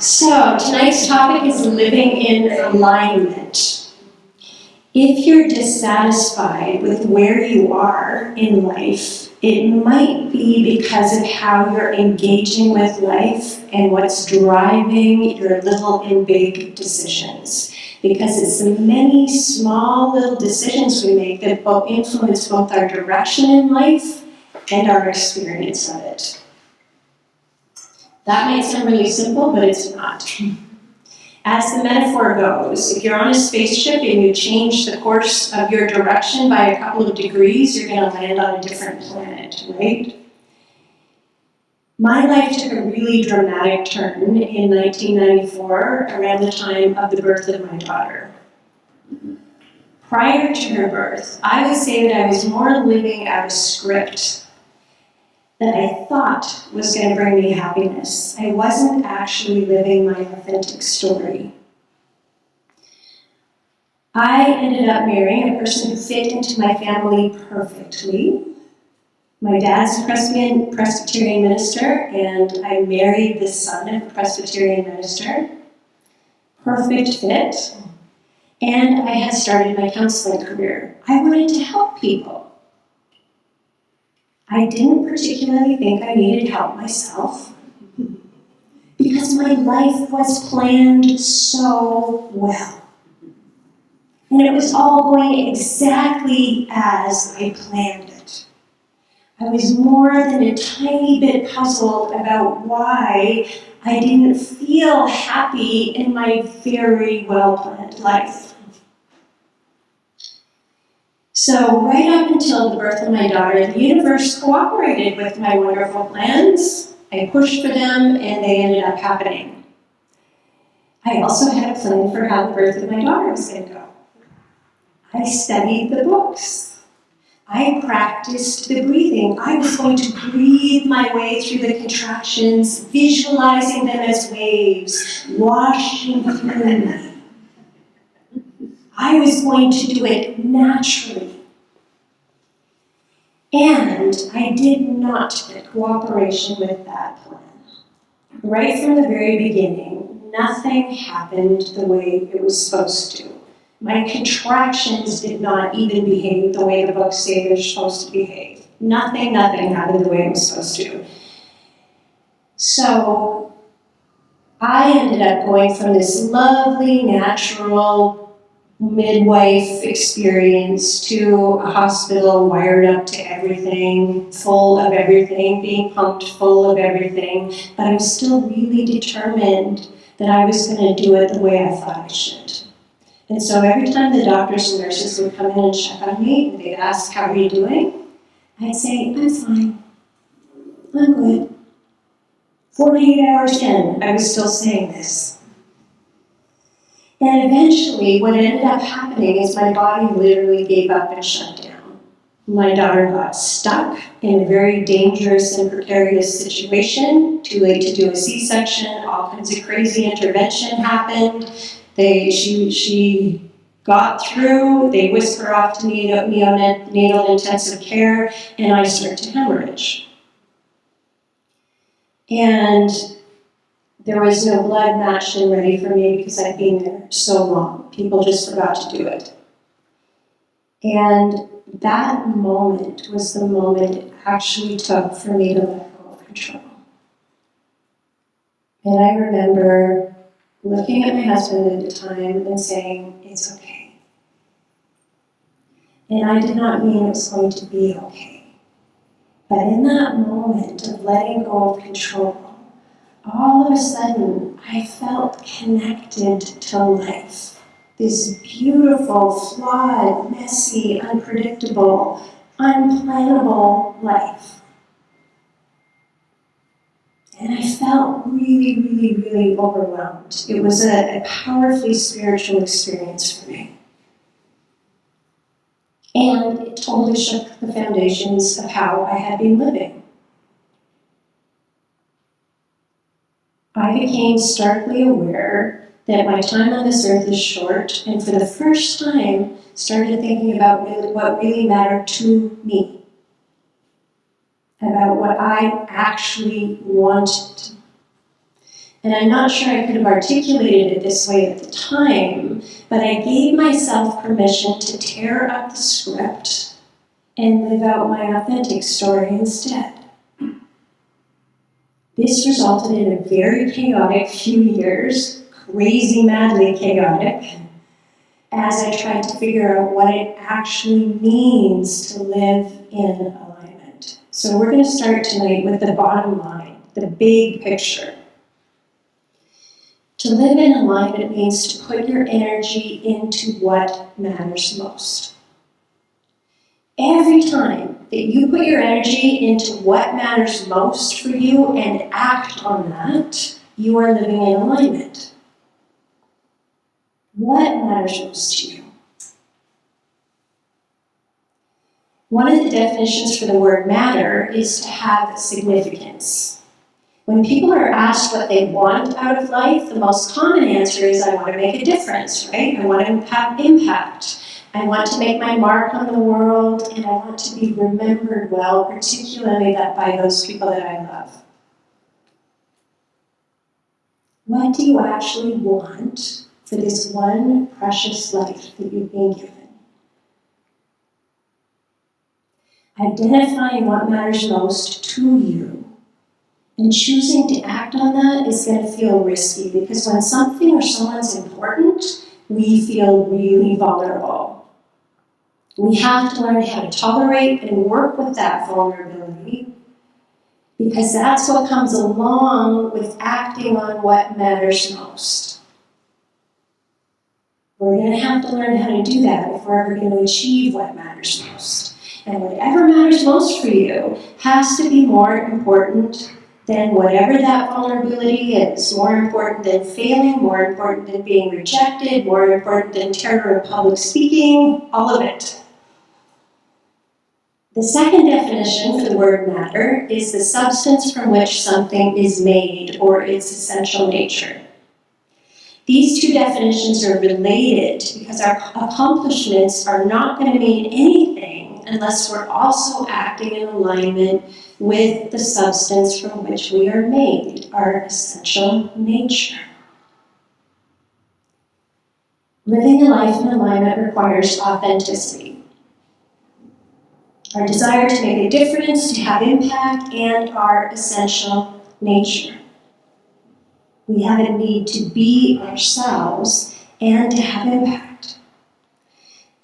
So, tonight's topic is living in alignment. If you're dissatisfied with where you are in life, it might be because of how you're engaging with life and what's driving your little and big decisions. Because it's the many small little decisions we make that both influence both our direction in life and our experience of it. That might sound really simple, but it's not. As the metaphor goes, if you're on a spaceship and you change the course of your direction by a couple of degrees, you're going to land on a different planet, right? My life took a really dramatic turn in 1994, around the time of the birth of my daughter. Prior to her birth, I would say that I was more living out a script that I thought was going to bring me happiness. I wasn't actually living my authentic story. I ended up marrying a person who fit into my family perfectly. My dad's a Presbyterian minister, and I married the son of a Presbyterian minister. Perfect fit. And I had started my counseling career. I wanted to help people. I didn't particularly think I needed help myself because my life was planned so well. And it was all going exactly as I planned it. I was more than a tiny bit puzzled about why I didn't feel happy in my very well-planned life. So right up until the birth of my daughter, the universe cooperated with my wonderful plans. I pushed for them, and they ended up happening. I also had a plan for how the birth of my daughter was going to go. I studied the books. I practiced the breathing. I was going to breathe my way through the contractions, visualizing them as waves, washing through me. I was going to do it naturally. And I did not get cooperation with that plan. Right from the very beginning, nothing happened the way it was supposed to. My contractions did not even behave the way the books say they're supposed to behave. Nothing happened the way it was supposed to. So I ended up going from this lovely, natural midwife experience to a hospital wired up to everything, full of everything, being pumped full of everything, but I was still really determined that I was going to do it the way I thought I should. And so every time the doctors and nurses would come in and check on me, and they'd ask, "How are you doing?" I'd say, "I'm fine. I'm good." 48 hours in, I was still saying this. And eventually, what ended up happening is my body literally gave up and shut down. My daughter got stuck in a very dangerous and precarious situation, too late to do a C-section, all kinds of crazy intervention happened. She got through, they whisked her off to neonatal intensive care, and I started to hemorrhage. And there was no blood matched and ready for me because I'd been there so long. People just forgot to do it. And that moment was the moment it actually took for me to let go of control. And I remember looking at my husband at the time and saying, "It's okay." And I did not mean it was going to be okay. But in that moment of letting go of control, all of a sudden, I felt connected to life. This beautiful, flawed, messy, unpredictable, unplannable life. And I felt really, really, really overwhelmed. It was a powerfully spiritual experience for me. And it totally shook the foundations of how I had been living. I became starkly aware that my time on this earth is short, and for the first time, started thinking about what really mattered to me, about what I actually wanted. And I'm not sure I could have articulated it this way at the time, but I gave myself permission to tear up the script and live out my authentic story instead. This resulted in a very chaotic few years, crazy, madly chaotic, as I tried to figure out what it actually means to live in alignment. So we're going to start tonight with the bottom line, the big picture. To live in alignment means to put your energy into what matters most. Every time that you put your energy into what matters most for you and act on that, you are living in alignment. What matters most to you? One of the definitions for the word matter is to have significance. When people are asked what they want out of life, the most common answer is, I want to make a difference, right? I want to have impact. I want to make my mark on the world, and I want to be remembered well, particularly by those people that I love. What do you actually want for this one precious life that you've been given? Identifying what matters most to you and choosing to act on that is going to feel risky, because when something or someone's important, we feel really vulnerable. We have to learn how to tolerate and work with that vulnerability, because that's what comes along with acting on what matters most. We're going to have to learn how to do that if we're ever going to achieve what matters most. And whatever matters most for you has to be more important than whatever that vulnerability is. More important than failing, more important than being rejected, more important than terror of public speaking, all of it. The second definition for the word matter is the substance from which something is made, or its essential nature. These two definitions are related because our accomplishments are not going to mean anything unless we're also acting in alignment with the substance from which we are made, our essential nature. Living a life in alignment requires authenticity. Our desire to make a difference, to have impact, and our essential nature. We have a need to be ourselves and to have impact.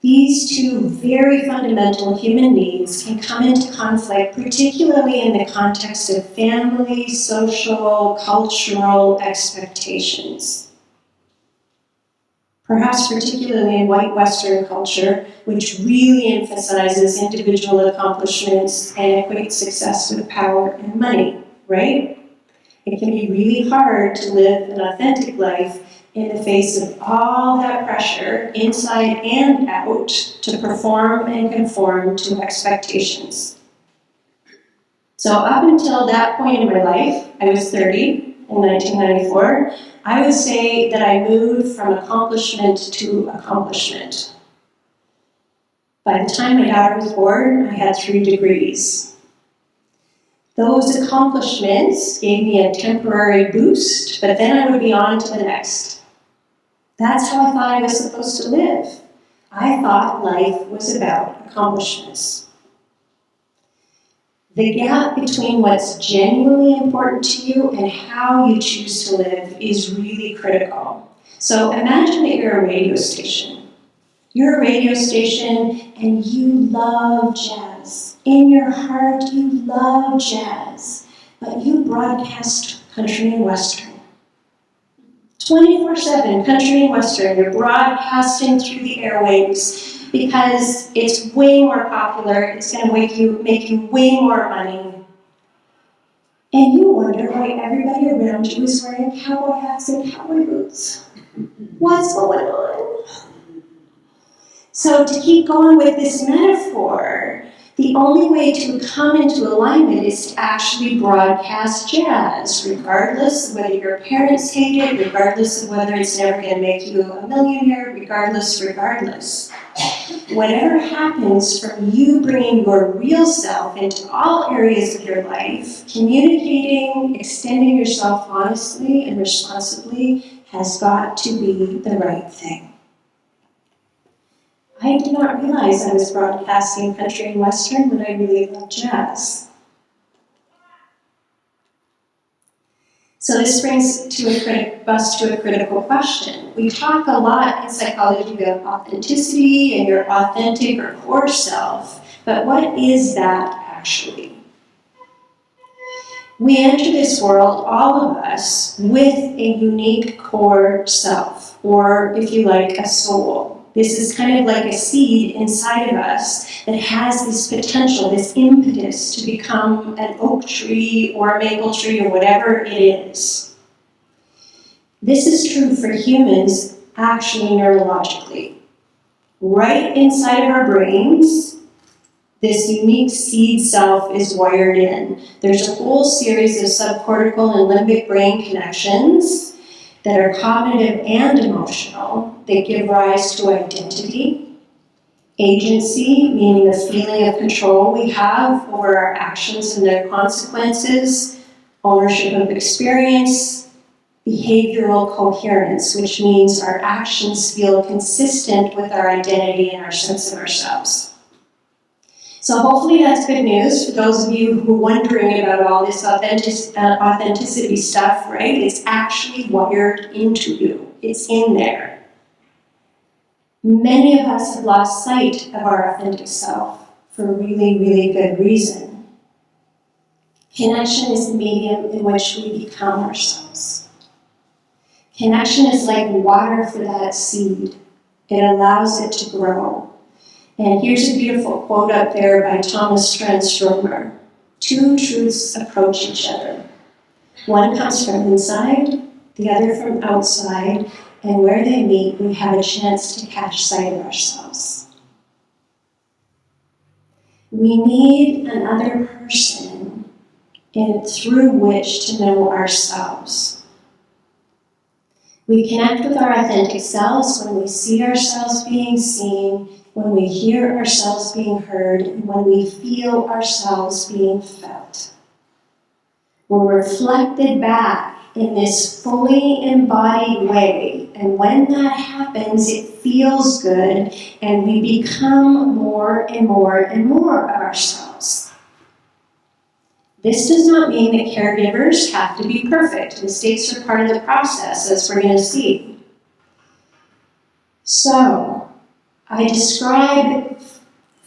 These two very fundamental human needs can come into conflict, particularly in the context of family, social, cultural expectations. Perhaps particularly in white Western culture, which really emphasizes individual accomplishments and equates success with power and money, right? It can be really hard to live an authentic life in the face of all that pressure, inside and out, to perform and conform to expectations. So up until that point in my life, I was 30 in 1994, I would say that I moved from accomplishment to accomplishment. By the time my daughter was born, I had 3 degrees. Those accomplishments gave me a temporary boost, but then I would be on to the next. That's how I thought I was supposed to live. I thought life was about accomplishments. The gap between what's genuinely important to you and how you choose to live is really critical. So imagine that you're a radio station. You're a radio station and you love jazz. In your heart, you love jazz, but you broadcast country and western. 24/7, country and western. You're broadcasting through the airwaves because it's way more popular. It's going to make you way more money. And you wonder why everybody around you is wearing cowboy hats and cowboy boots. What's going on? So to keep going with this metaphor, the only way to come into alignment is to actually broadcast jazz, regardless of whether your parents hate it, regardless of whether it's never going to make you a millionaire, regardless. Whatever happens from you bringing your real self into all areas of your life, communicating, extending yourself honestly and responsibly has got to be the right thing. I did not realize I was broadcasting country and western when I really loved jazz. So this brings us to a critical question. We talk a lot in psychology about authenticity and your authentic or core self, but what is that actually? We enter this world, all of us, with a unique core self, or if you like, a soul. This is kind of like a seed inside of us that has this potential, this impetus to become an oak tree or a maple tree or whatever it is. This is true for humans, actually neurologically. Right inside of our brains, this unique seed self is wired in. There's a whole series of subcortical and limbic brain connections that are cognitive and emotional. They give rise to identity, agency, meaning the feeling of control we have over our actions and their consequences, ownership of experience, behavioral coherence, which means our actions feel consistent with our identity and our sense of ourselves. So hopefully that's good news for those of you who are wondering about all this authenticity stuff, right? It's actually wired into you. It's in there. Many of us have lost sight of our authentic self for a really, really good reason. Connection is the medium in which we become ourselves. Connection is like water for that seed. It allows it to grow. And here's a beautiful quote up there by Thomas Transtromer. Two truths approach each other. One comes from inside, the other from outside, and where they meet, we have a chance to catch sight of ourselves. We need another person through which to know ourselves. We connect with our authentic selves when we see ourselves being seen, when we hear ourselves being heard, and when we feel ourselves being felt. We're reflected back in this fully embodied way, and when that happens, it feels good, and we become more and more and more of ourselves. This does not mean that caregivers have to be perfect. Mistakes are part of the process, as we're going to see. So, I describe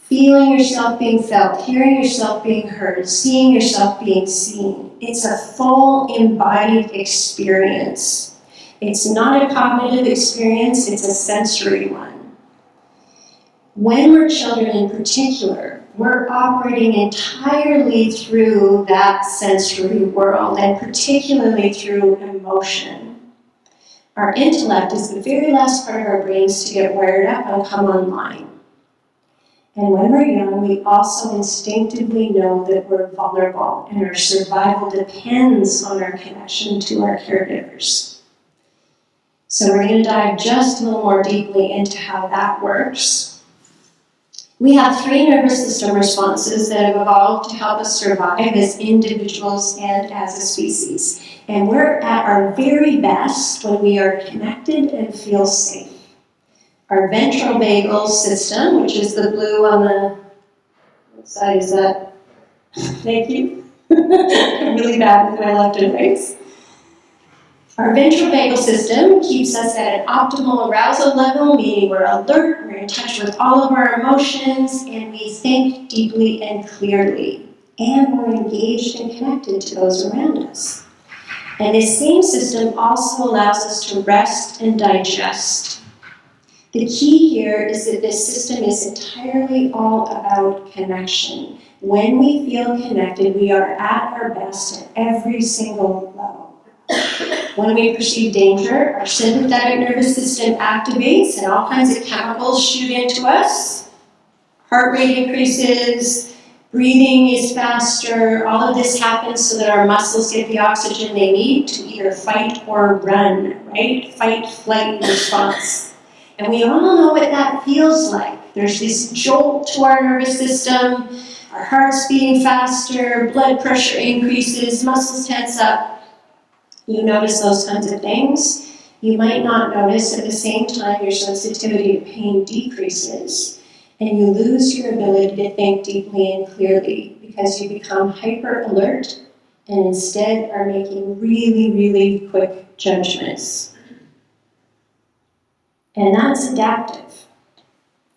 feeling yourself being felt, hearing yourself being heard, seeing yourself being seen. It's a full embodied experience. It's not a cognitive experience, it's a sensory one. When we're children in particular, we're operating entirely through that sensory world, and particularly through emotion. Our intellect is the very last part of our brains to get wired up and come online. And when we're young, we also instinctively know that we're vulnerable and our survival depends on our connection to our caregivers. So we're going to dive just a little more deeply into how that works. We have 3 nervous system responses that have evolved to help us survive as individuals and as a species. And we're at our very best when we are connected and feel safe. Our ventral vagal system, which is the blue on the, what side is that? Thank you. I'm really bad with my left and right. Our ventral vagal system keeps us at an optimal arousal level, meaning we're alert, we're in touch with all of our emotions, and we think deeply and clearly. And we're engaged and connected to those around us. And this same system also allows us to rest and digest. The key here is that this system is entirely all about connection. When we feel connected, we are at our best at every single level. When we perceive danger, our sympathetic nervous system activates and all kinds of chemicals shoot into us. Heart rate increases, breathing is faster, all of this happens so that our muscles get the oxygen they need to either fight or run, right? Fight, flight, response. And we all know what that feels like. There's this jolt to our nervous system, our heart's beating faster, blood pressure increases, muscles tense up. You notice those kinds of things. You might not notice at the same time your sensitivity to pain decreases, and you lose your ability to think deeply and clearly because you become hyper alert and instead are making really, really quick judgments. And that's adaptive.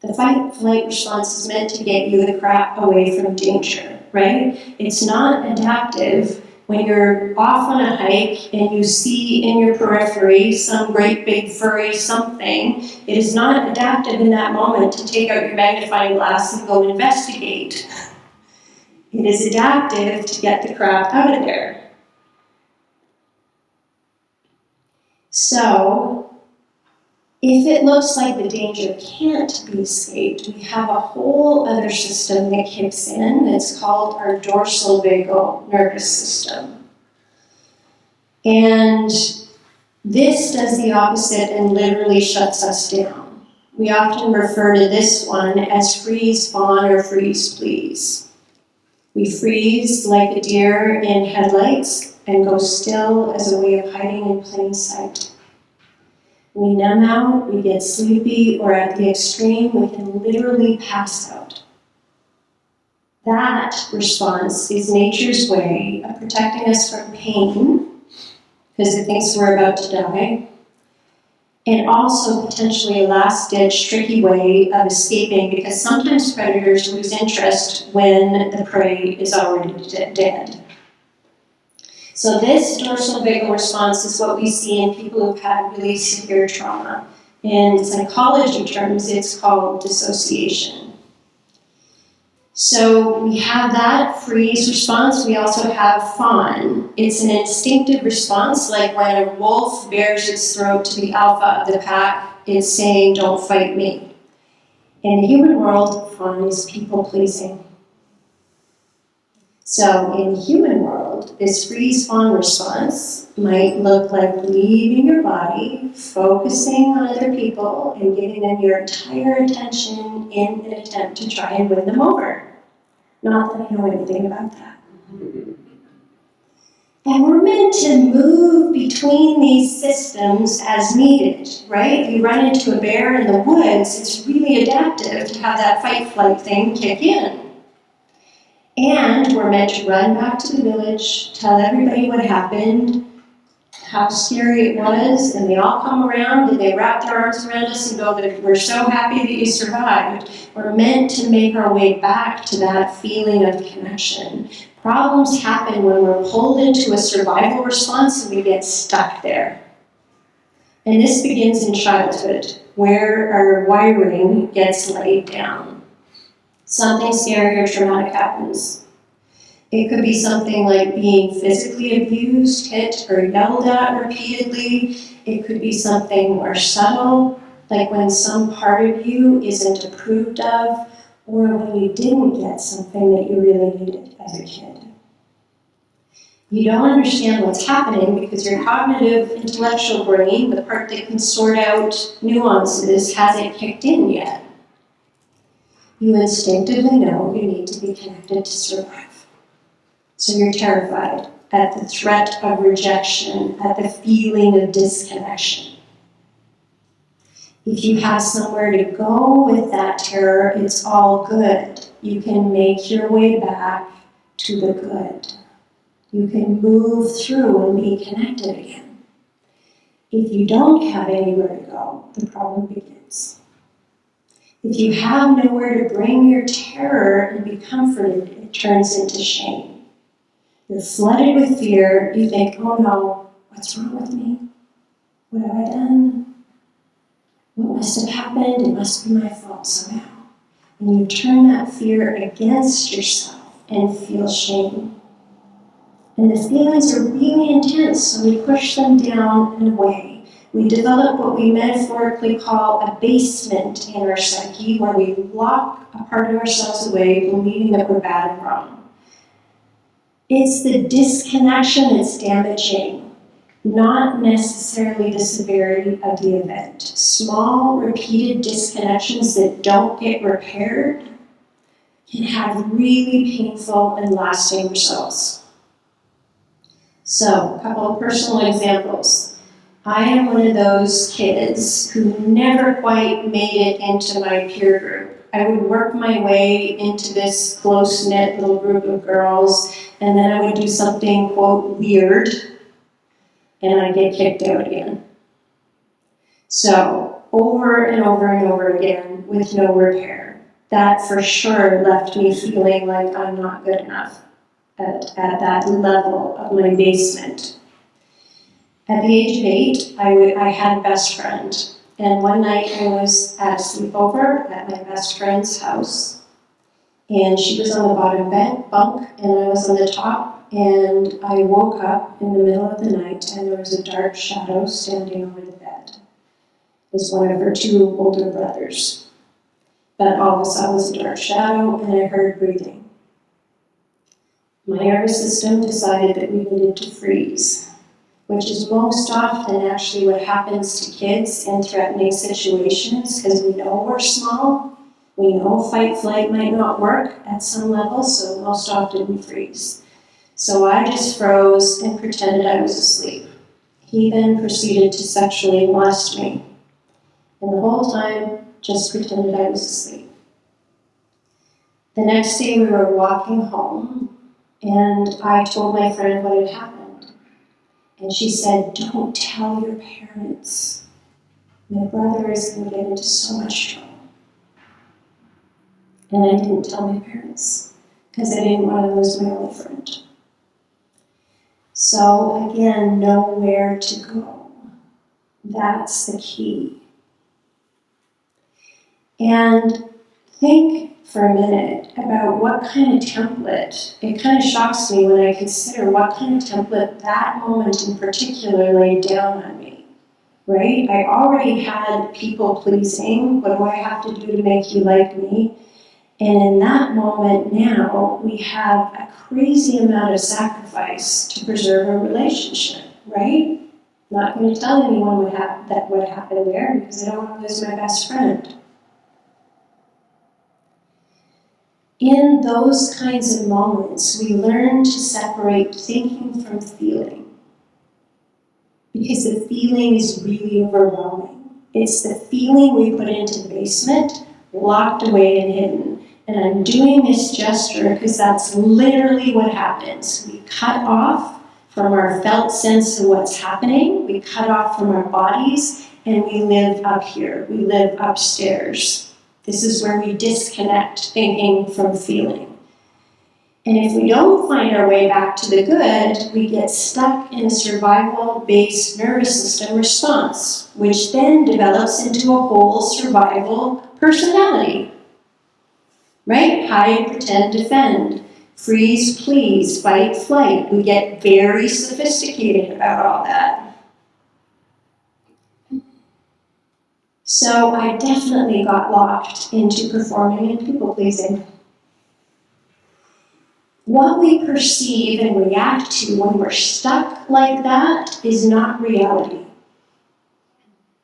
The fight-flight response is meant to get you the crap away from danger, right? It's not adaptive when you're off on a hike and you see in your periphery some great big furry something. It is not adaptive in that moment to take out your magnifying glass and go investigate. It is adaptive to get the crap out of there. So, if it looks like the danger can't be escaped, we have a whole other system that kicks in. It's called our dorsal vagal nervous system. And this does the opposite and literally shuts us down. We often refer to this one as freeze, fawn, or freeze, please. We freeze like a deer in headlights and go still as a way of hiding in plain sight. We numb out, we get sleepy, or at the extreme, we can literally pass out. That response is nature's way of protecting us from pain, because it thinks we're about to die, and also potentially a last-ditch, tricky way of escaping, because sometimes predators lose interest when the prey is already dead. So this dorsal vagal response is what we see in people who've had really severe trauma. In psychology terms, it's called dissociation. So we have that freeze response. We also have fawn. It's an instinctive response, like when a wolf bares its throat to the alpha of the pack, it's saying, "Don't fight me." In the human world, fawn is people-pleasing. So in the human world, this freeze-fawn response might look like leaving your body, focusing on other people, and giving them your entire attention in an attempt to try and win them over. Not that I know anything about that. And we're meant to move between these systems as needed, right? If you run into a bear in the woods, it's really adaptive to have that fight-flight thing kick in. And we're meant to run back to the village, tell everybody what happened, how scary it was, and they all come around and they wrap their arms around us and go, "We're so happy that you survived." We're meant to make our way back to that feeling of connection. Problems happen when we're pulled into a survival response and we get stuck there. And this begins in childhood, where our wiring gets laid down. Something scary or traumatic happens. It could be something like being physically abused, hit, or yelled at repeatedly. It could be something more subtle, like when some part of you isn't approved of, or when you didn't get something that you really needed as a kid. You don't understand what's happening because your cognitive, intellectual brain, the part that can sort out nuances, hasn't kicked in yet. You instinctively know you need to be connected to survive. So you're terrified at the threat of rejection, at the feeling of disconnection. If you have somewhere to go with that terror, it's all good. You can make your way back to the good. You can move through and be connected again. If you don't have anywhere to go, the problem begins. If you have nowhere to bring your terror and be comforted, it turns into shame. You're flooded with fear. You think, "Oh no, what's wrong with me? What have I done? What must have happened? It must be my fault somehow." And you turn that fear against yourself and feel shame. And the feelings are really intense, so we push them down and away. We develop what we metaphorically call a basement in our psyche, where we lock a part of ourselves away, believing that we're bad and wrong. It's the disconnection that's damaging. not necessarily the severity of the event. Small, repeated disconnections that don't get repaired can have really painful and lasting results. So, a couple of personal examples. I am one of those kids who never quite made it into my peer group. I would work my way into this close-knit little group of girls, and then I would do something, quote, weird, and I'd get kicked out again. So, over and over and over again with no repair. That for sure left me feeling like I'm not good enough at that level of my basement. At the age of 8, I had a best friend. And one night I was at a sleepover at my best friend's house. And she was on the bottom bunk, and I was on the top. And I woke up in the middle of the night, and there was a dark shadow standing over the bed. It was one of her 2 older brothers. But all of a sudden it was a dark shadow, and I heard breathing. My nervous system decided that we needed to freeze, which is most often actually what happens to kids in threatening situations, because we know we're small, we know fight flight might not work at some level, so most often we freeze. So I just froze and pretended I was asleep. He then proceeded to sexually molest me, and the whole time just pretended I was asleep. The next day we were walking home, and I told my friend what had happened. And she said, "Don't tell your parents. My brother is going to get into so much trouble." And I didn't tell my parents, because I didn't want to lose my only friend. So again, know where to go. That's the key. And think for a minute about what kind of template. It kind of shocks me when I consider what kind of template that moment in particular laid down on me, right? I already had people pleasing. What do I have to do to make you like me? And in that moment now, we have a crazy amount of sacrifice to preserve a relationship, right? I'm not going to tell anyone what happened there, because I don't want to lose my best friend. In those kinds of moments, we learn to separate thinking from feeling, because the feeling is really overwhelming. It's the feeling we put into the basement, locked away and hidden. And I'm doing this gesture because that's literally what happens. We cut off from our felt sense of what's happening, we cut off from our bodies, and we live up here. We live upstairs. This is where we disconnect thinking from feeling. And if we don't find our way back to the good, we get stuck in a survival-based nervous system response, which then develops into a whole survival personality. Right? Hide, pretend, defend. Freeze, please, fight, flight. We get very sophisticated about all that. So I definitely got locked into performing and people-pleasing. What we perceive and react to when we're stuck like that is not reality.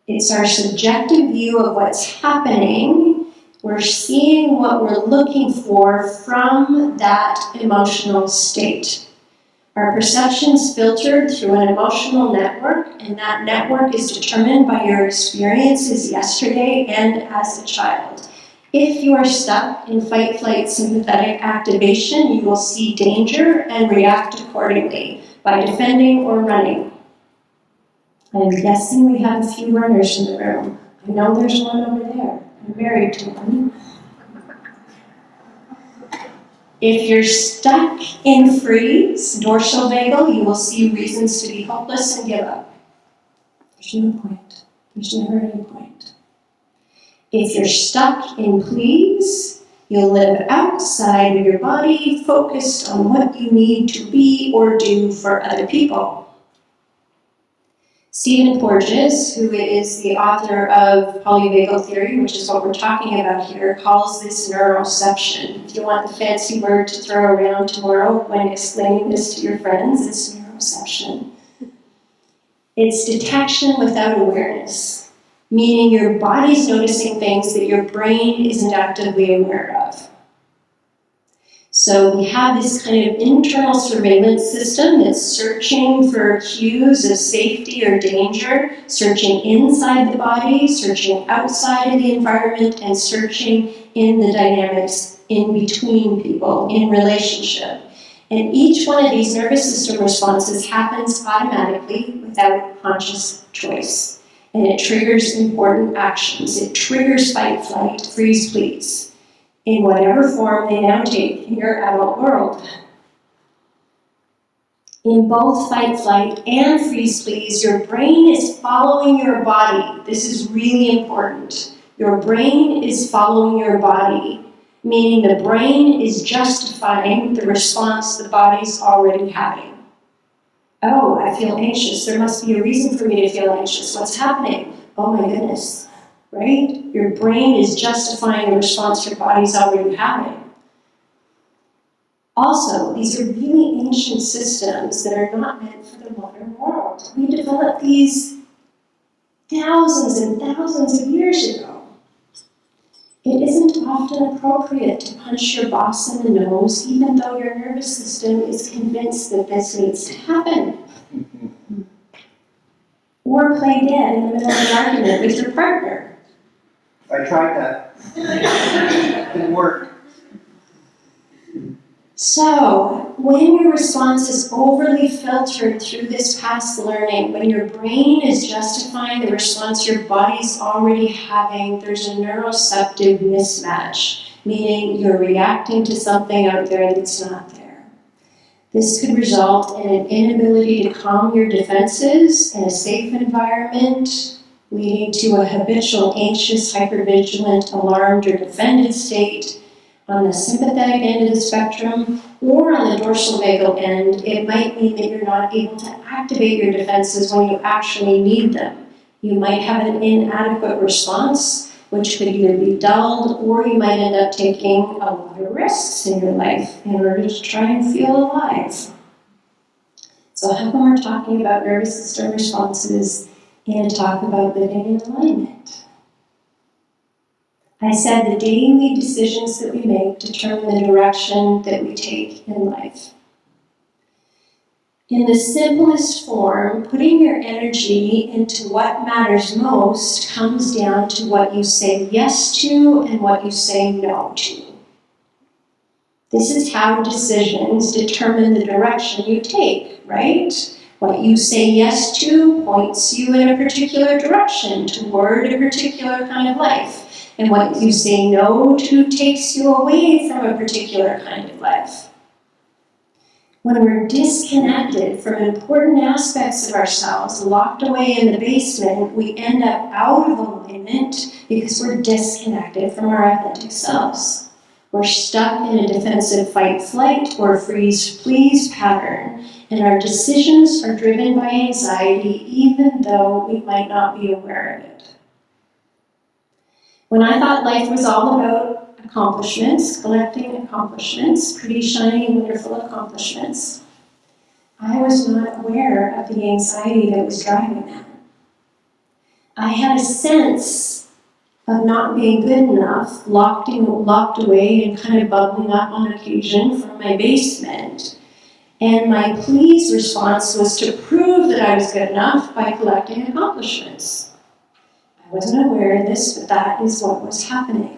It's our subjective view of what's happening. We're seeing what we're looking for from that emotional state. Our perception's filtered through an emotional network, and that network is determined by your experiences yesterday and as a child. If you are stuck in fight-flight sympathetic activation, you will see danger and react accordingly by defending or running. I'm guessing we have a few runners in the room. I know there's one over there. I'm married to one. If you're stuck in freeze, dorsal vagal, you will see reasons to be hopeless and give up. There's no point. There's never any point. If you're stuck in please, you'll live outside of your body, focused on what you need to be or do for other people. Stephen Porges, who is the author of polyvagal theory, which is what we're talking about here, calls this neuroception. If you want the fancy word to throw around tomorrow when explaining this to your friends, it's neuroception. It's detection without awareness, meaning your body's noticing things that your brain isn't actively aware of. So we have this kind of internal surveillance system that's searching for cues of safety or danger, searching inside the body, searching outside of the environment, and searching in the dynamics in between people, in relationship. And each one of these nervous system responses happens automatically without conscious choice. And it triggers important actions. It triggers fight, flight, freeze, freeze, in whatever form they now take in your adult world. In both fight, flight, and freeze, freeze, your brain is following your body. This is really important. Your brain is following your body, meaning the brain is justifying the response the body's already having. Oh, I feel anxious. There must be a reason for me to feel anxious. What's happening? Oh my goodness. Right? Your brain is justifying the response your body's already having. Also, these are really ancient systems that are not meant for the modern world. We developed these thousands and thousands of years ago. It isn't often appropriate to punch your boss in the nose, even though your nervous system is convinced that this needs to happen. Or play dead in the middle of an argument with your partner. I tried that. Didn't work. So, when your response is overly filtered through this past learning, when your brain is justifying the response your body's already having, there's a neuroceptive mismatch, meaning you're reacting to something out there that's not there. This could result in an inability to calm your defenses in a safe environment, leading to a habitual, anxious, hypervigilant, alarmed, or defended state. On the sympathetic end of the spectrum, or on the dorsal vagal end, it might mean that you're not able to activate your defenses when you actually need them. You might have an inadequate response, which could either be dulled, or you might end up taking a lot of risks in your life in order to try and feel alive. So how come we're talking about nervous system responses and talk about living in alignment? I said the daily decisions that we make determine the direction that we take in life. In the simplest form, putting your energy into what matters most comes down to what you say yes to and what you say no to. This is how decisions determine the direction you take, right? What you say yes to points you in a particular direction toward a particular kind of life. And what you say no to takes you away from a particular kind of life. When we're disconnected from important aspects of ourselves, locked away in the basement, we end up out of alignment because we're disconnected from our authentic selves. We're stuck in a defensive fight-flight or freeze-freeze pattern, and our decisions are driven by anxiety even though we might not be aware of it. When I thought life was all about accomplishments, collecting accomplishments, pretty shiny, wonderful accomplishments, I was not aware of the anxiety that was driving that. I had a sense of not being good enough, locked away and kind of bubbling up on occasion from my basement. And my please response was to prove that I was good enough by collecting accomplishments. I wasn't aware of this, but that is what was happening.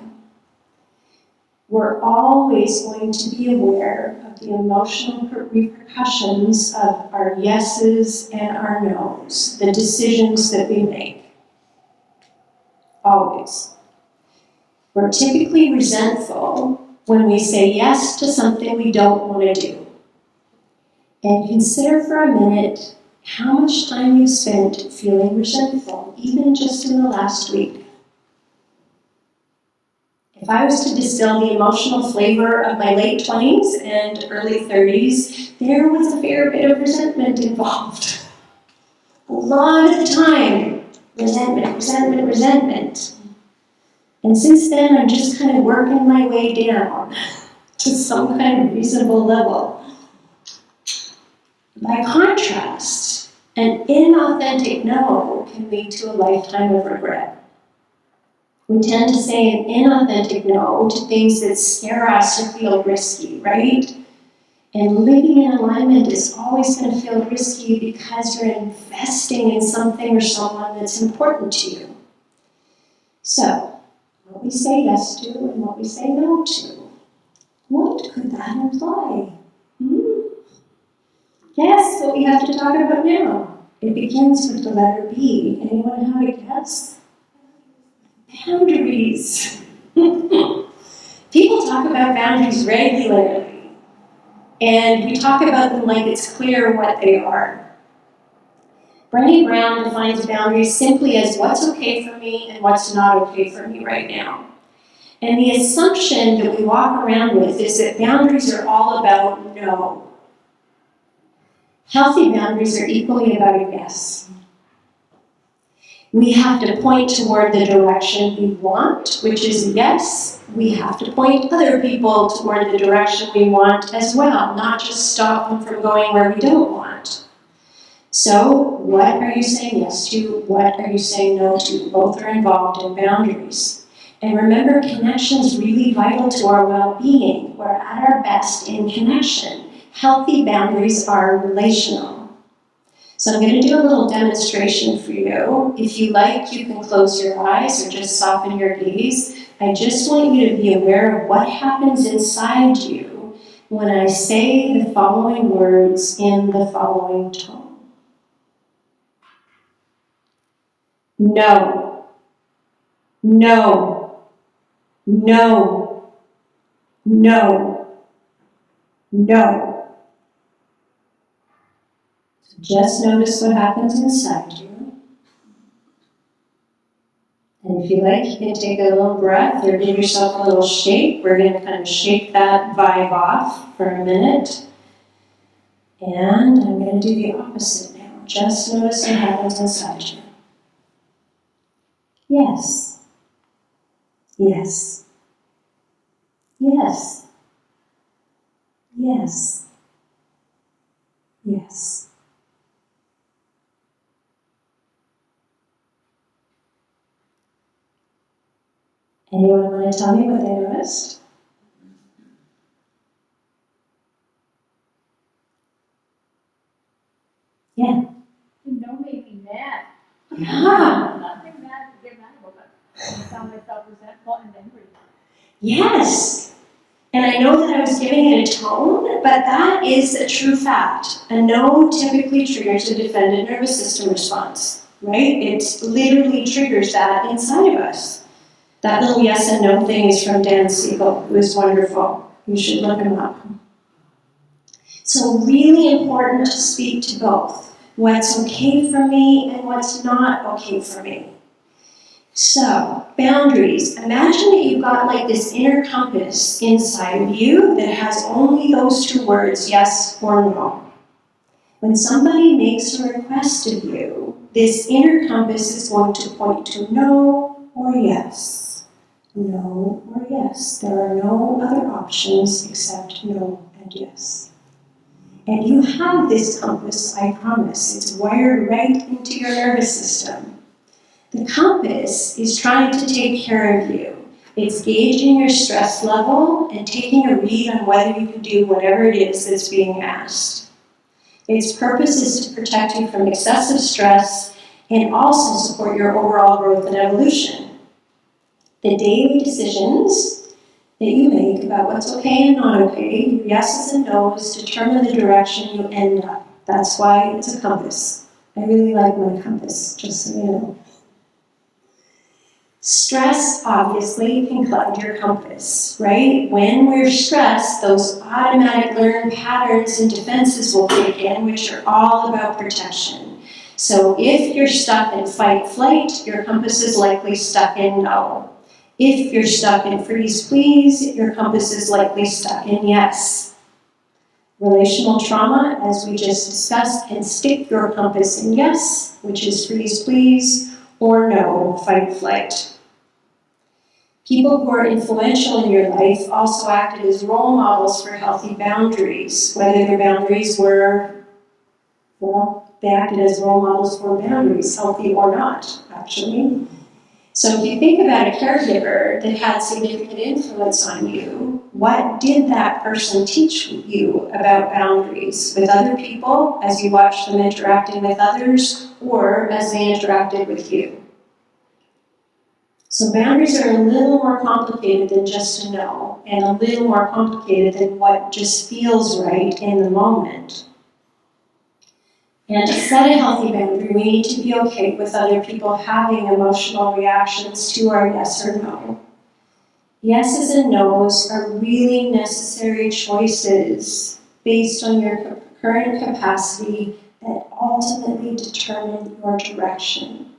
We're always going to be aware of the emotional repercussions of our yeses and our nos, the decisions that we make. Always. We're typically resentful when we say yes to something we don't want to do. And consider for a minute how much time you spent feeling resentful, even just in the last week. If I was to distill the emotional flavor of my late 20s and early 30s, there was a fair bit of resentment involved. A lot of the time, resentment. And since then, I'm just kind of working my way down to some kind of reasonable level. By contrast, An inauthentic no can lead to a lifetime of regret. We tend to say an inauthentic no to things that scare us or feel risky, right? And living in alignment is always going to feel risky because you're investing in something or someone that's important to you. So, what we say yes to and what we say no to, what could that imply? Guess what we have to talk about now. It begins with the letter B. Anyone have a guess? Boundaries. People talk about boundaries regularly, and we talk about them like it's clear what they are. Brené Brown defines boundaries simply as what's okay for me and what's not okay for me right now. And the assumption that we walk around with is that boundaries are all about no. Healthy boundaries are equally about a yes. We have to point toward the direction we want, which is yes. We have to point other people toward the direction we want as well, not just stop them from going where we don't want. So, what are you saying yes to? What are you saying no to? Both are involved in boundaries. And remember, connection is really vital to our well-being. We're at our best in connection. Healthy boundaries are relational. So I'm going to do a little demonstration for you. If you like, you can close your eyes or just soften your gaze. I just want you to be aware of what happens inside you when I say the following words in the following tone. No. No. No. No. No. Just notice what happens inside you. And if you like, you can take a little breath or give yourself a little shake. We're going to kind of shake that vibe off for a minute. And I'm going to do the opposite now. Just notice what happens inside you. Yes. Yes. Yes. Yes. Yes. Anyone want to tell me what they noticed? Yeah. You know, made me mad. Yeah. Nothing mad to get mad about it. I found myself resentful and angry. Yes. And I know that I was giving it a tone, but that is a true fact. A no typically triggers a defendant nervous system response, right? It literally triggers that inside of us. That little yes and no thing is from Dan Siegel, who is wonderful. You should look him up. So really important to speak to both. What's okay for me and what's not okay for me. So, boundaries. Imagine that you've got like this inner compass inside of you that has only those two words, yes or no. When somebody makes a request of you, this inner compass is going to point to no or yes. No or yes. There are no other options except no and yes. And you have this compass, I promise. It's wired right into your nervous system. The compass is trying to take care of you. It's gauging your stress level and taking a read on whether you can do whatever it is that's being asked. Its purpose is to protect you from excessive stress and also support your overall growth and evolution. The daily decisions that you make about what's okay and not okay, your yeses and nos, determine the direction you end up. That's why it's a compass. I really like my compass, just so you know. Stress, obviously, can cloud your compass, right? When we're stressed, those automatic learned patterns and defenses will kick in, which are all about protection. So if you're stuck in fight-flight, your compass is likely stuck in no. If you're stuck in freeze-please, your compass is likely stuck in yes. Relational trauma, as we just discussed, can stick your compass in yes, which is freeze-please, or no, fight-flight. People who are influential in your life also acted as role models for healthy boundaries, whether their boundaries were, well, They acted as role models for boundaries, healthy or not, actually. So if you think about a caregiver that had significant influence on you, what did that person teach you about boundaries with other people as you watched them interacting with others or as they interacted with you? So boundaries are a little more complicated than just a no, and a little more complicated than what just feels right in the moment. And to set a healthy boundary, we need to be okay with other people having emotional reactions to our yes or no. Yeses and nos are really necessary choices based on your current capacity that ultimately determine your direction.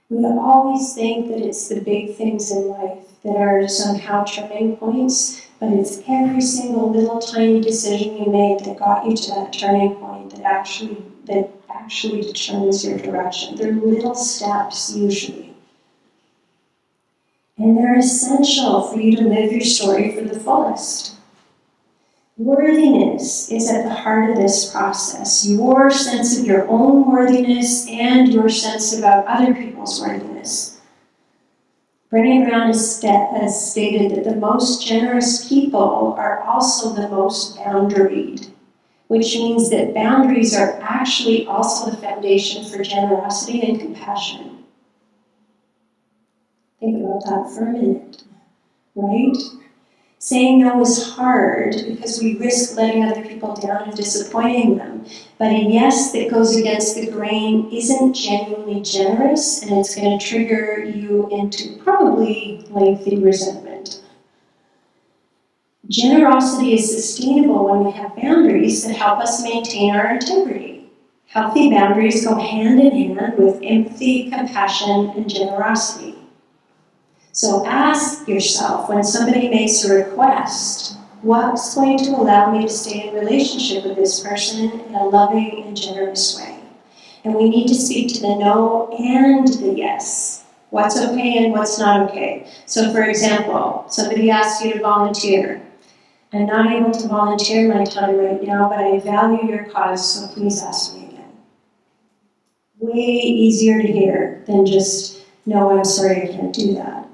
We always think that it's the big things in life that are somehow turning points, but it's every single little tiny decision you made that got you to that turning point that actually determines your direction. They're little steps usually. And they're essential for you to live your story for the fullest. Worthiness is at the heart of this process. Your sense of your own worthiness and your sense about other people's worthiness. Brené Brown has stated that the most generous people are also the most boundaried, which means that boundaries are actually also the foundation for generosity and compassion. Think about that for a minute, right? Saying no is hard because we risk letting other people down and disappointing them. But a yes that goes against the grain isn't genuinely generous, and it's going to trigger you into probably lengthy resentment. Generosity is sustainable when we have boundaries that help us maintain our integrity. Healthy boundaries go hand in hand with empathy, compassion, and generosity. So ask yourself, when somebody makes a request, what's going to allow me to stay in relationship with this person in a loving and generous way? And we need to speak to the no and the yes. What's okay and what's not okay. So for example, somebody asks you to volunteer. I'm not able to volunteer my time right now, but I value your cause, so please ask me again. Way easier to hear than just, no, I'm sorry, I can't do that.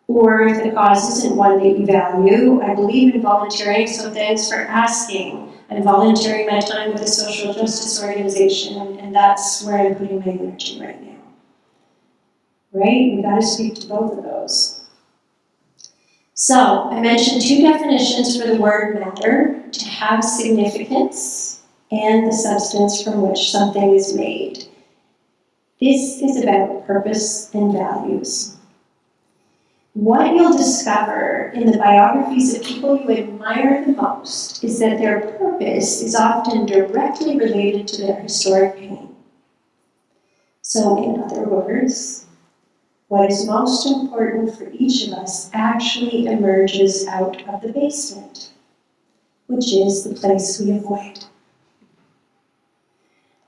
Or if the cause isn't one that you value, I believe in volunteering, so thanks for asking. I'm volunteering my time with a social justice organization, and that's where I'm putting my energy right now. Right? We've got to speak to both of those. So, I mentioned two definitions for the word matter: to have significance and the substance from which something is made. This is about purpose and values. What you'll discover in the biographies of people you admire the most is that their purpose is often directly related to their historic pain. So, in other words, what is most important for each of us actually emerges out of the basement, which is the place we avoid.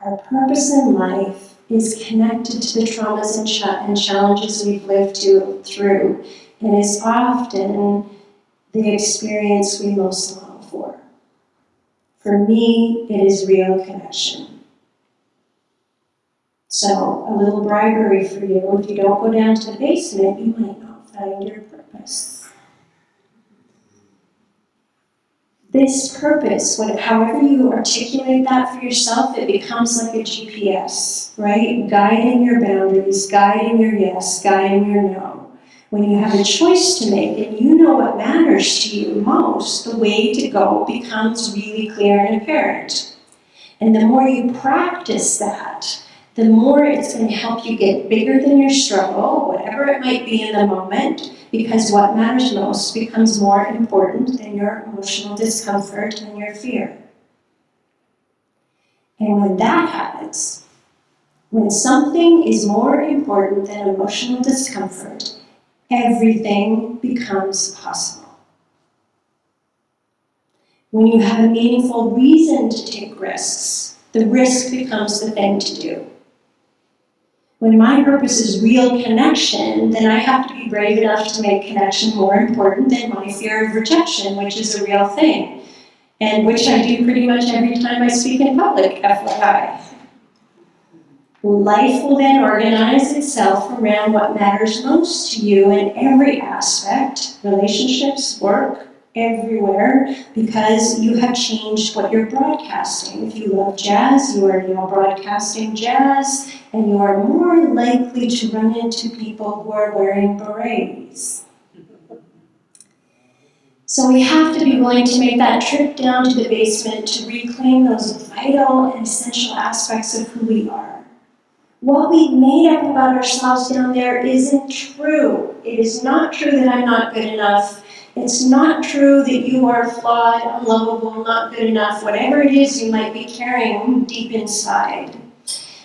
Our purpose in life is connected to the traumas and challenges we've lived through, and is often the experience we most long for. For me, it is real connection. So, a little bribery for you: if you don't go down to the basement, you might not find your purpose. This purpose, however you articulate that for yourself, it becomes like a GPS, right? Guiding your boundaries, guiding your yes, guiding your no. When you have a choice to make and you know what matters to you most, the way to go becomes really clear and apparent. And the more you practice that, the more it's going to help you get bigger than your struggle, whatever it might be in the moment, because what matters most becomes more important than your emotional discomfort and your fear. And when that happens, when something is more important than emotional discomfort, everything becomes possible. When you have a meaningful reason to take risks, the risk becomes the thing to do. When my purpose is real connection, then I have to be brave enough to make connection more important than my fear of rejection, which is a real thing. and which I do pretty much every time I speak in public, FYI. Life will then organize itself around what matters most to you in every aspect, relationships, work, everywhere, because you have changed what you're broadcasting. If you love jazz, you are now broadcasting jazz, and you are more likely to run into people who are wearing berets. So we have to be willing to make that trip down to the basement to reclaim those vital and essential aspects of who we are. What we've made up about ourselves down there isn't true. It is not true that I'm not good enough. It's not true that you are flawed, unlovable, not good enough, whatever it is you might be carrying deep inside.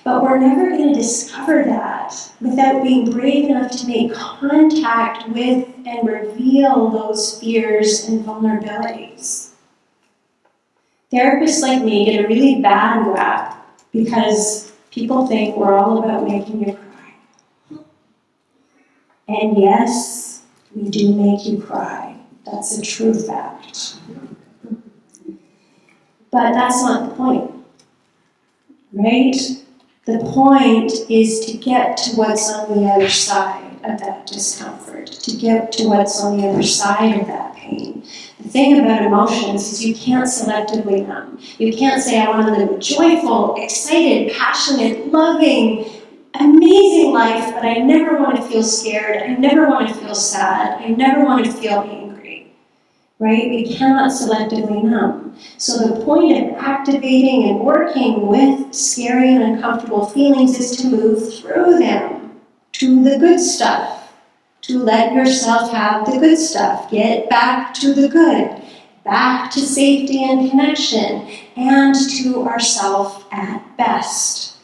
But we're never going to discover that without being brave enough to make contact with and reveal those fears and vulnerabilities. Therapists like me get a really bad rap because people think we're all about making you cry. And yes, we do make you cry. That's a true fact. But that's not the point, right? The point is to get to what's on the other side of that discomfort, to get to what's on the other side of that pain. The thing about emotions is you can't selectively numb. You can't say, I want to live a joyful, excited, passionate, loving, amazing life, but I never want to feel scared, I never want to feel sad, I never want to feel angry, right? We cannot selectively numb. So the point of activating and working with scary and uncomfortable feelings is to move through them to the good stuff, to let yourself have the good stuff, get back to the good, back to safety and connection, and to ourself at best.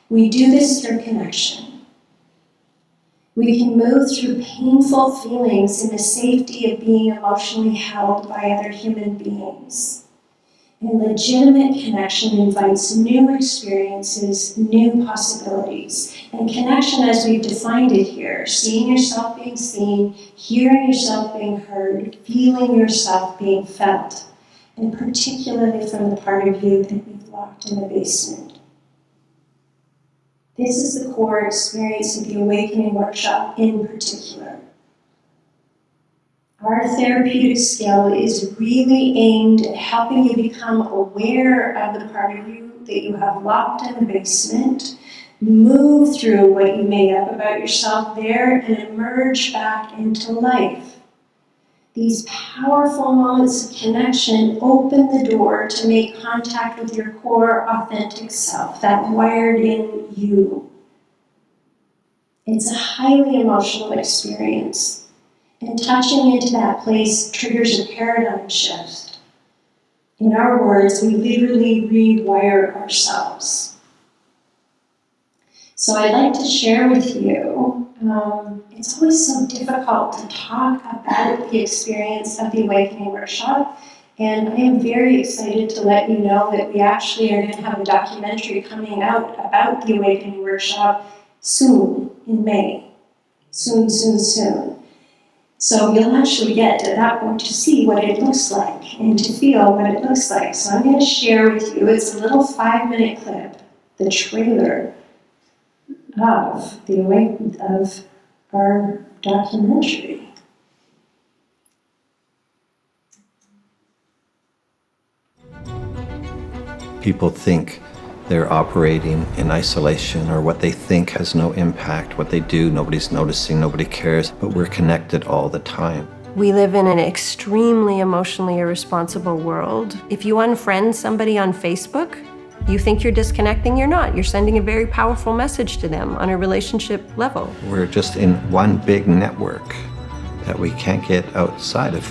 We do this through connection. We can move through painful feelings in the safety of being emotionally held by other human beings. And legitimate connection invites new experiences, new possibilities. And connection, as we've defined it here, seeing yourself being seen, hearing yourself being heard, feeling yourself being felt, and particularly from the part of you that we've locked in the basement. This is the core experience of the Awakening Workshop in particular. Our therapeutic skill is really aimed at helping you become aware of the part of you that you have locked in the basement, move through what you made up about yourself there, and emerge back into life. These powerful moments of connection open the door to make contact with your core authentic self, that wired in you. It's a highly emotional experience. And touching into that place triggers a paradigm shift. In our words, we literally rewire ourselves. So I'd like to share with you, it's always so difficult to talk about the experience of the Awakening Workshop, and I am very excited to let you know that we actually are going to have a documentary coming out about the Awakening Workshop soon, in May. Soon. So you'll actually get to that point to see what it looks like and to feel what it looks like. So I'm going to share with you, it's a little 5-minute clip, the trailer of our documentary. People think they're operating in isolation, or what they think has no impact. What they do, nobody's noticing, nobody cares, but we're connected all the time. We live in an extremely emotionally irresponsible world. If you unfriend somebody on Facebook, you think you're disconnecting, you're not. You're sending a very powerful message to them on a relationship level. We're just in one big network that we can't get outside of.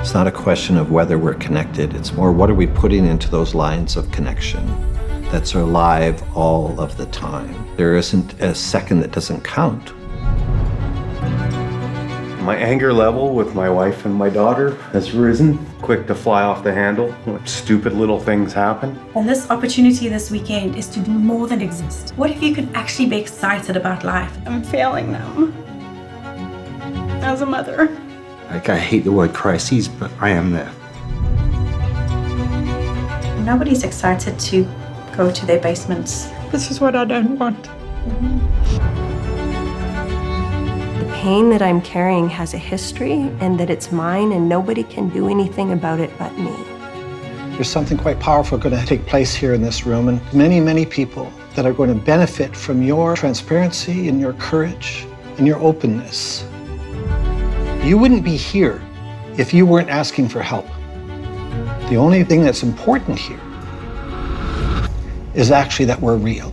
It's not a question of whether we're connected, it's more what are we putting into those lines of connection that's alive all of the time. There isn't a second that doesn't count. My anger level with my wife and my daughter has risen, quick to fly off the handle when stupid little things happen. And this opportunity this weekend is to do more than exist. What if you could actually be excited about life? I'm failing them as a mother. Like, I hate the word crises, but I am there. Nobody's excited to go to their basements. This is what I don't want. The pain that I'm carrying has a history, and that it's mine, and nobody can do anything about it but me. There's something quite powerful going to take place here in this room, and many, many people that are going to benefit from your transparency and your courage and your openness. You wouldn't be here if you weren't asking for help. The only thing that's important here is actually that we're real.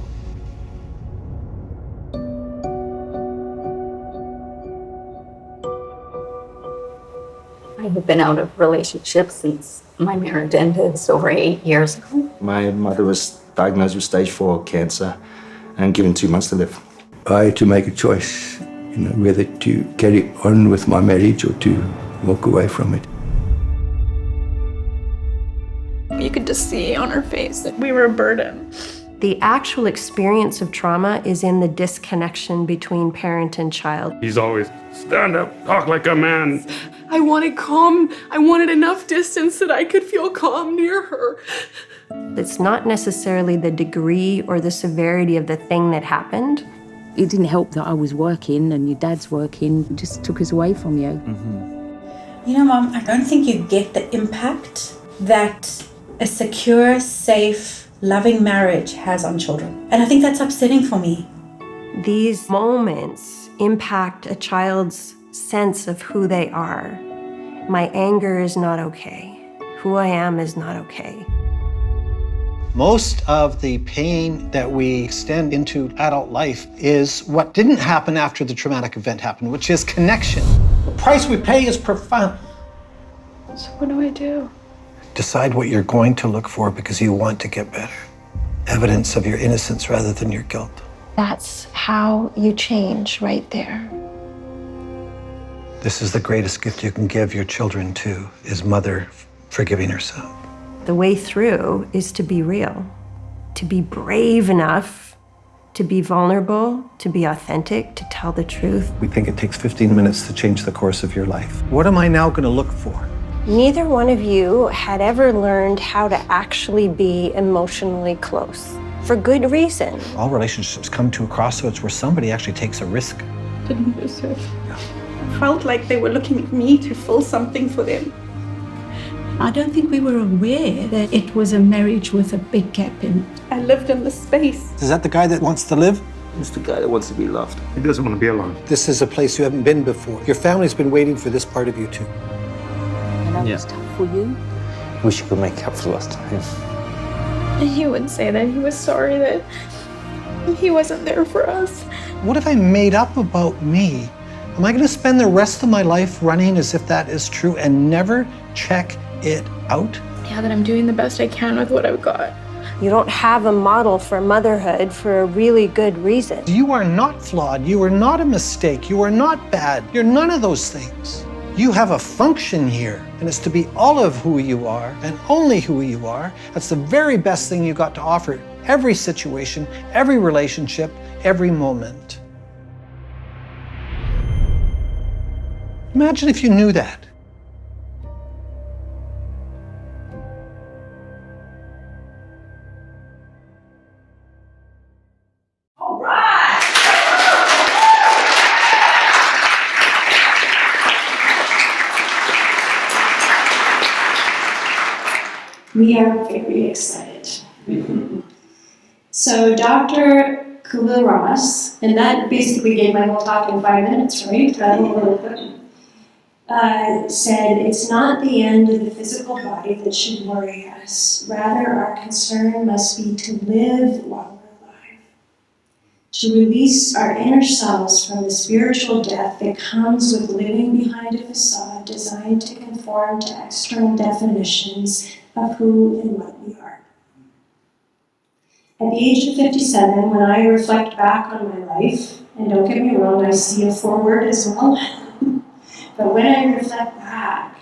I have been out of relationships since my marriage ended over 8 years ago. My mother was diagnosed with stage 4 cancer and given 2 months to live. I had to make a choice, whether to carry on with my marriage or to walk away from it. You could just see on her face that we were a burden. The actual experience of trauma is in the disconnection between parent and child. He's always, stand up, talk like a man. I wanted calm. I wanted enough distance that I could feel calm near her. It's not necessarily the degree or the severity of the thing that happened. It didn't help that I was working and your dad's working. It just took us away from you. You know, Mom, I don't think you get the impact that a secure, safe, loving marriage has on children. And I think that's upsetting for me. These moments impact a child's sense of who they are. My anger is not okay. Who I am is not okay. Most of the pain that we extend into adult life is what didn't happen after the traumatic event happened, which is connection. The price we pay is profound. So what do I do? Decide what you're going to look for because you want to get better. Evidence of your innocence rather than your guilt. That's how you change right there. This is the greatest gift you can give your children too, is mother forgiving herself. The way through is to be real, to be brave enough, to be vulnerable, to be authentic, to tell the truth. We think it takes 15 minutes to change the course of your life. What am I now going to look for? Neither one of you had ever learned how to actually be emotionally close, for good reason. All relationships come to a crossroads where somebody actually takes a risk. Didn't deserve. I felt like they were looking at me to fill something for them. I don't think we were aware that it was a marriage with a big gap in it. I lived in the space. Is that the guy that wants to live? It's the guy that wants to be loved. He doesn't want to be alone. This is a place you haven't been before. Your family's been waiting for this part of you too. And that was tough for you. Wish you could make up for lost time. He would say that he was sorry that he wasn't there for us. What have I made up about me? Am I going to spend the rest of my life running as if that is true and never check it out? Yeah, that I'm doing the best I can with what I've got. You don't have a model for motherhood for a really good reason. You are not flawed. You are not a mistake. You are not bad. You're none of those things. You have a function here, and it's to be all of who you are and only who you are. That's the very best thing you got to offer every situation, every relationship, every moment. Imagine if you knew that. We are very excited. So Dr. Kubler-Ross, and that basically gave my whole talk in 5 minutes, right? Said it's not the end of the physical body that should worry us. Rather, our concern must be to live while we're alive, to release our inner selves from the spiritual death that comes with living behind a facade designed to conform to external definitions of who and what we are. At the age of 57, when I reflect back on my life, and don't get me wrong, I see a forward as well, but when I reflect back,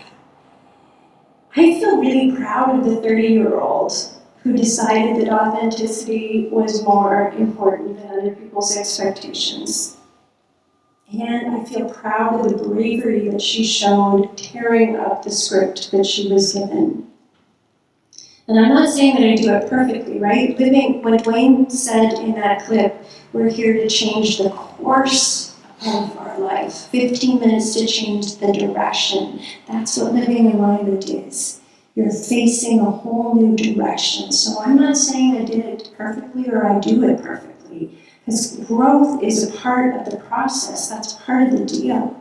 I feel really proud of the 30-year-old who decided that authenticity was more important than other people's expectations. And I feel proud of the bravery that she showed tearing up the script that she was given. And I'm not saying that I do it perfectly, right? Living, what Dwayne said in that clip, we're here to change the course of our life. 15 minutes to change the direction. That's what living alignment is. You're facing a whole new direction. So I'm not saying I did it perfectly or I do it perfectly. Because growth is a part of the process. That's part of the deal.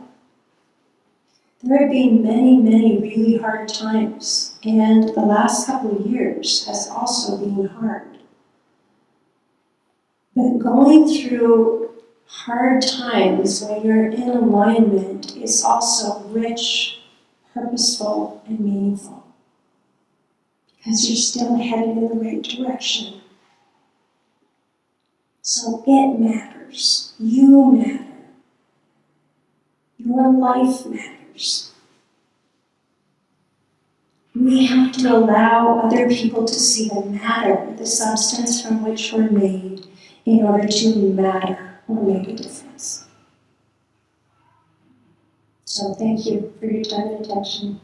There have been many, many really hard times, and the last couple of years has also been hard. But going through hard times when you're in alignment is also rich, purposeful, and meaningful. Because you're still headed in the right direction. So it matters. You matter. Your life matters. We have to allow other people to see the matter, the substance from which we're made, in order to matter or make a difference. So thank you for your time and attention.